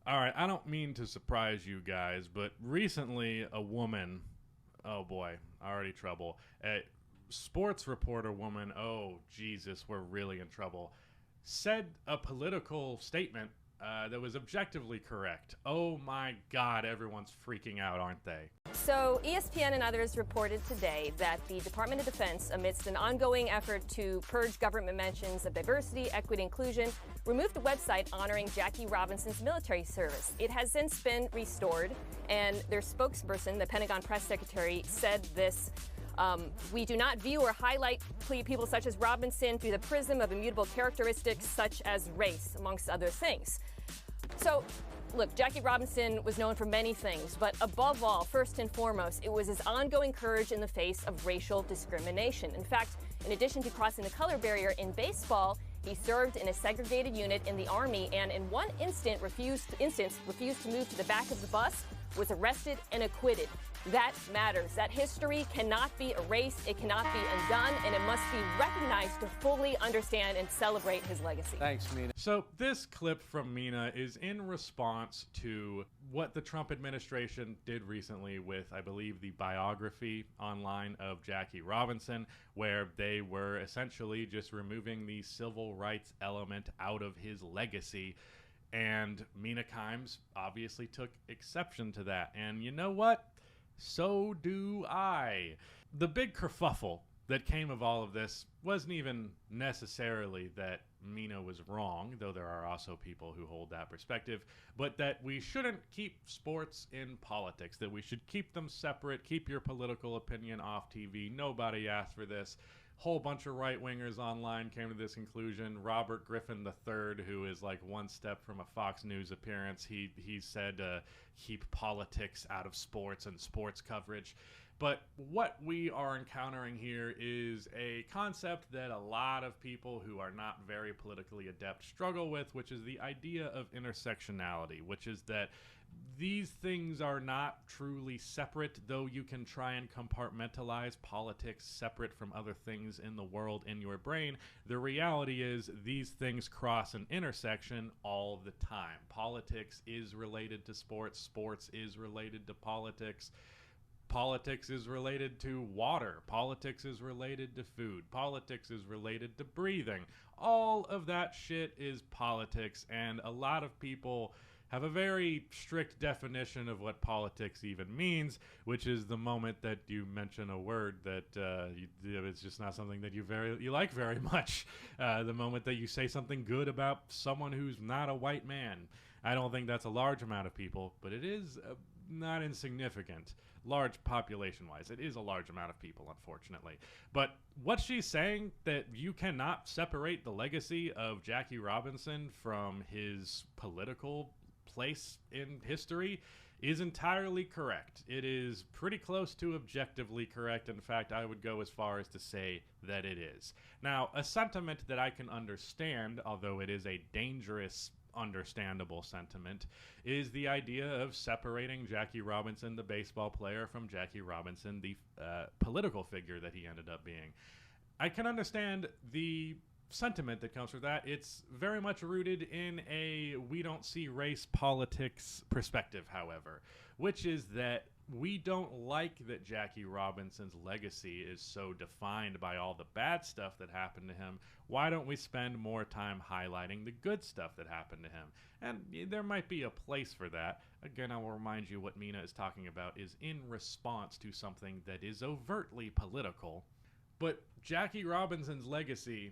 All right, I don't mean to surprise you guys, but recently a woman, oh boy, already trouble. A sports reporter woman, oh Jesus, we're really in trouble, said a political statement that was objectively correct. Oh my God, everyone's freaking out, aren't they? So ESPN and others reported today that the Department of Defense, amidst an ongoing effort to purge government mentions of diversity, equity, inclusion, removed a website honoring Jackie Robinson's military service. It has since been restored, and their spokesperson, the Pentagon press secretary, said this: we do not view or highlight people such as Robinson through the prism of immutable characteristics such as race, amongst other things. So, look, Jackie Robinson was known for many things, but above all, first and foremost, it was his ongoing courage in the face of racial discrimination. In fact, in addition to crossing the color barrier in baseball, he served in a segregated unit in the Army and in one instance refused to move to the back of the bus, was arrested and acquitted. That matters. That history cannot be erased, it cannot be undone, and it must be recognized to fully understand and celebrate his legacy. Thanks, Mina. So this clip from Mina is in response to what the Trump administration did recently with, I believe, the biography online of Jackie Robinson, where they were essentially just removing the civil rights element out of his legacy. And Mina Kimes obviously took exception to that. And you know what? So do I. The big kerfuffle that came of all of this wasn't even necessarily that Mina was wrong, though there are also people who hold that perspective, but that we shouldn't keep sports in politics, that we should keep them separate, keep your political opinion off TV. Nobody asked for this. Whole bunch of right-wingers online came to this conclusion. Robert Griffin III, who is like one step from a Fox News appearance, he said keep politics out of sports and sports coverage. But what we are encountering here is a concept that a lot of people who are not very politically adept struggle with, which is the idea of intersectionality, which is that these things are not truly separate, though you can try and compartmentalize politics separate from other things in the world in your brain. The reality is these things cross an intersection all the time. Politics is related to sports. Sports is related to politics. Politics is related to water. Politics is related to food. Politics is related to breathing. All of that shit is politics, and a lot of people have a very strict definition of what politics even means, which is the moment that you mention a word that it's just not something that you like very much. The moment that you say something good about someone who's not a white man. I don't think that's a large amount of people, but it is not insignificant. Large population-wise, it is a large amount of people, unfortunately. But what she's saying, that you cannot separate the legacy of Jackie Robinson from his political place in history, is entirely correct. It is pretty close to objectively correct. In fact, I would go as far as to say that it is. Now, a sentiment that I can understand, although it is a dangerous, understandable sentiment, is the idea of separating Jackie Robinson, the baseball player, from Jackie Robinson, the political figure that he ended up being. I can understand the sentiment that comes from that. It's very much rooted in a we don't see race politics perspective, however, which is that we don't like that Jackie Robinson's legacy is so defined by all the bad stuff that happened to him. Why don't we spend more time highlighting the good stuff that happened to him? And there might be a place for that. Again, I will remind you what Mina is talking about is in response to something that is overtly political. But Jackie Robinson's legacy,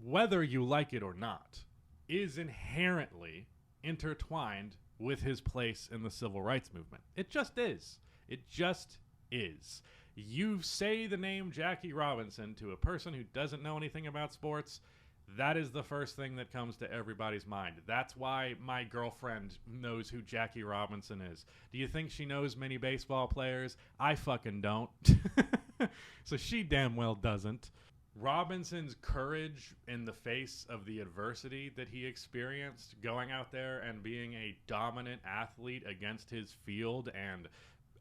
whether you like it or not, is inherently intertwined with his place in the civil rights movement. It just is. It just is. You say the name Jackie Robinson to a person who doesn't know anything about sports, that is the first thing that comes to everybody's mind. That's why my girlfriend knows who Jackie Robinson is. Do you think she knows many baseball players? I fucking don't. So she damn well doesn't. Robinson's courage in the face of the adversity that he experienced, going out there and being a dominant athlete against his field and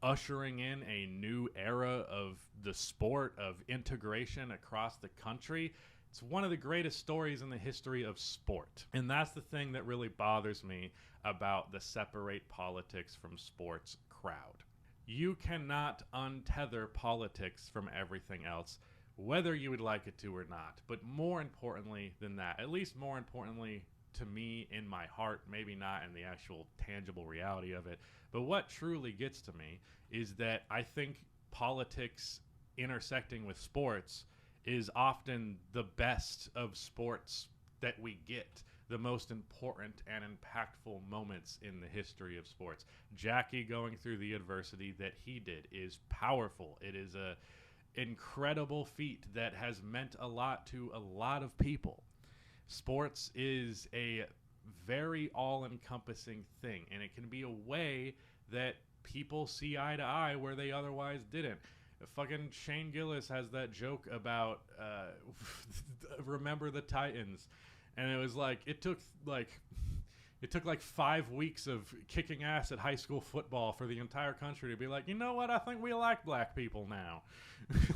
ushering in a new era of the sport of integration across the country, It's one of the greatest stories in the history of sport. And that's the thing that really bothers me about the separate politics from sports crowd. You cannot untether politics from everything else, whether you would like it to or not. But more importantly than that, at least more importantly to me in my heart, maybe not in the actual tangible reality of it, but what truly gets to me is that I think politics intersecting with sports is often the best of sports that we get, the most important and impactful moments in the history of sports. Jackie going through the adversity that he did is powerful. It is a incredible feat that has meant a lot to a lot of people. Sports is a very all-encompassing thing, and it can be a way that people see eye to eye where they otherwise didn't. Fucking Shane Gillis has that joke about remember the Titans, and it was like it took like 5 weeks of kicking ass at high school football for the entire country to be like, you know what, I think we like black people now.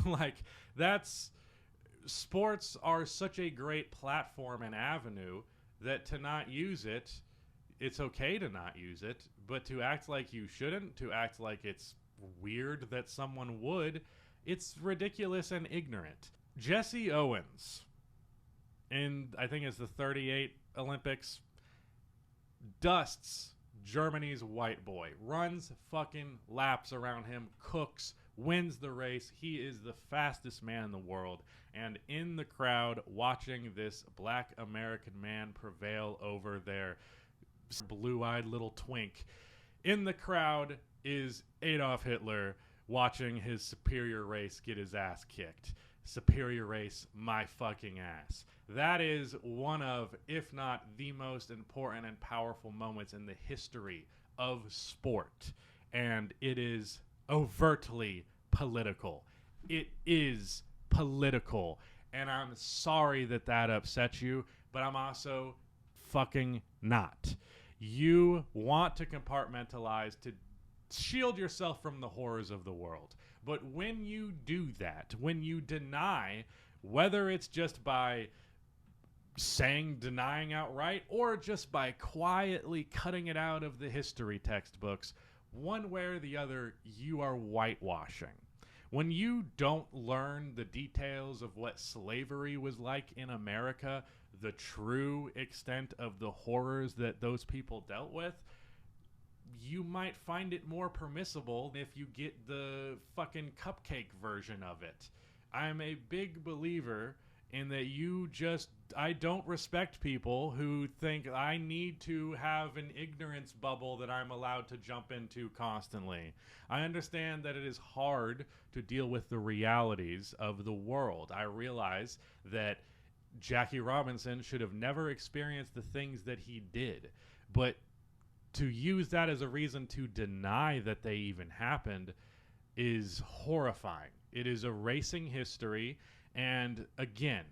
Like, that's, sports are such a great platform and avenue that to not use it, it's okay to not use it, but to act like you shouldn't, to act like it's weird that someone would, it's ridiculous and ignorant. Jesse Owens, in I think it's the 38 Olympics, dusts Germany's white boy, runs fucking laps around him, cooks, wins the race. He is the fastest man in the world. And in the crowd, watching this black American man prevail over their blue-eyed little twink, in the crowd is Adolf Hitler watching his superior race get his ass kicked. Superior race, my fucking ass. That is one of, if not the most important and powerful moments in the history of sport. And it is overtly political. It is political. And I'm sorry that that upsets you, but I'm also fucking not. You want to compartmentalize to shield yourself from the horrors of the world. But when you do that, when you deny, whether it's just by denying outright or just by quietly cutting it out of the history textbooks, one way or the other, you are whitewashing. When you don't learn the details of what slavery was like in America, the true extent of the horrors that those people dealt with, you might find it more permissible if you get the fucking cupcake version of it. I'm a big believer in that I don't respect people who think I need to have an ignorance bubble that I'm allowed to jump into constantly. I understand that it is hard to deal with the realities of the world. I realize that Jackie Robinson should have never experienced the things that he did. But to use that as a reason to deny that they even happened is horrifying. It is erasing history. And again,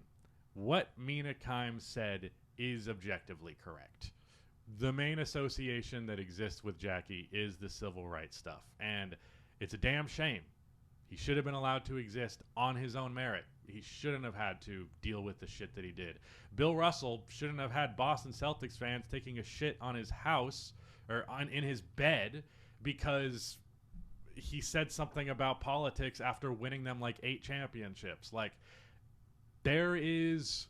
what Mina Kimes said is objectively correct. The main association that exists with Jackie is the civil rights stuff. And it's a damn shame. He should have been allowed to exist on his own merit. He shouldn't have had to deal with the shit that he did. Bill Russell shouldn't have had Boston Celtics fans taking a shit on his house or in his bed because he said something about politics after winning them like 8 championships. Like, there is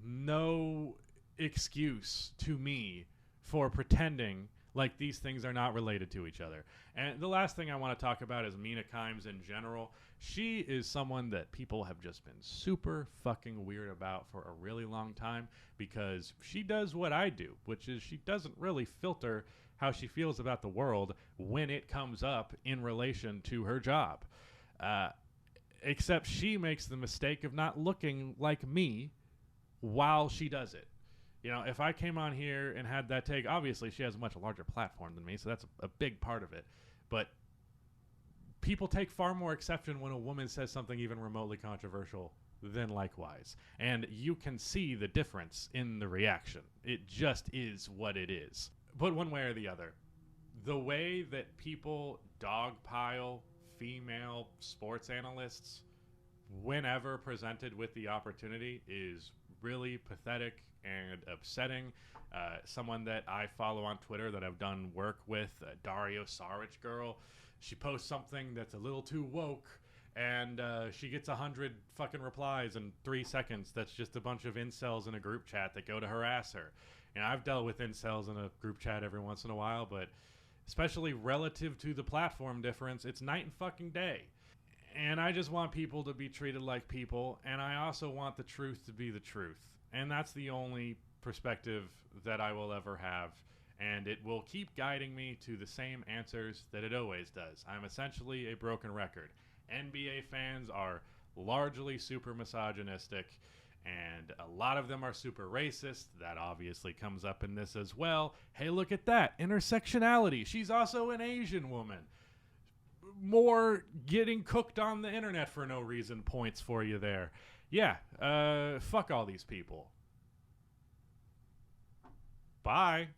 no excuse to me for pretending like these things are not related to each other. And the last thing I want to talk about is Mina Kimes in general. She is someone that people have just been super fucking weird about for a really long time because she does what I do, which is she doesn't really filter how she feels about the world when it comes up in relation to her job. Except she makes the mistake of not looking like me while she does it. You know, if I came on here and had that take, obviously she has a much larger platform than me, so that's a big part of it. But people take far more exception when a woman says something even remotely controversial than likewise. And you can see the difference in the reaction. It just is what it is. But one way or the other, the way that people dogpile female sports analysts whenever presented with the opportunity, is really pathetic and upsetting. Someone that I follow on Twitter that I've done work with, Dario Saric girl, she posts something that's a little too woke, and she gets 100 fucking replies in 3 seconds. That's just a bunch of incels in a group chat that go to harass her. And I've dealt with incels in a group chat every once in a while, but especially relative to the platform difference, it's night and fucking day. And I just want people to be treated like people, and I also want the truth to be the truth. And that's the only perspective that I will ever have, and it will keep guiding me to the same answers that it always does. I'm essentially a broken record. NBA fans are largely super misogynistic, and a lot of them are super racist. That obviously comes up in this as well. Hey, look at that. Intersectionality. She's also an Asian woman. More getting cooked on the internet for no reason points for you there. Yeah, fuck all these people. Bye.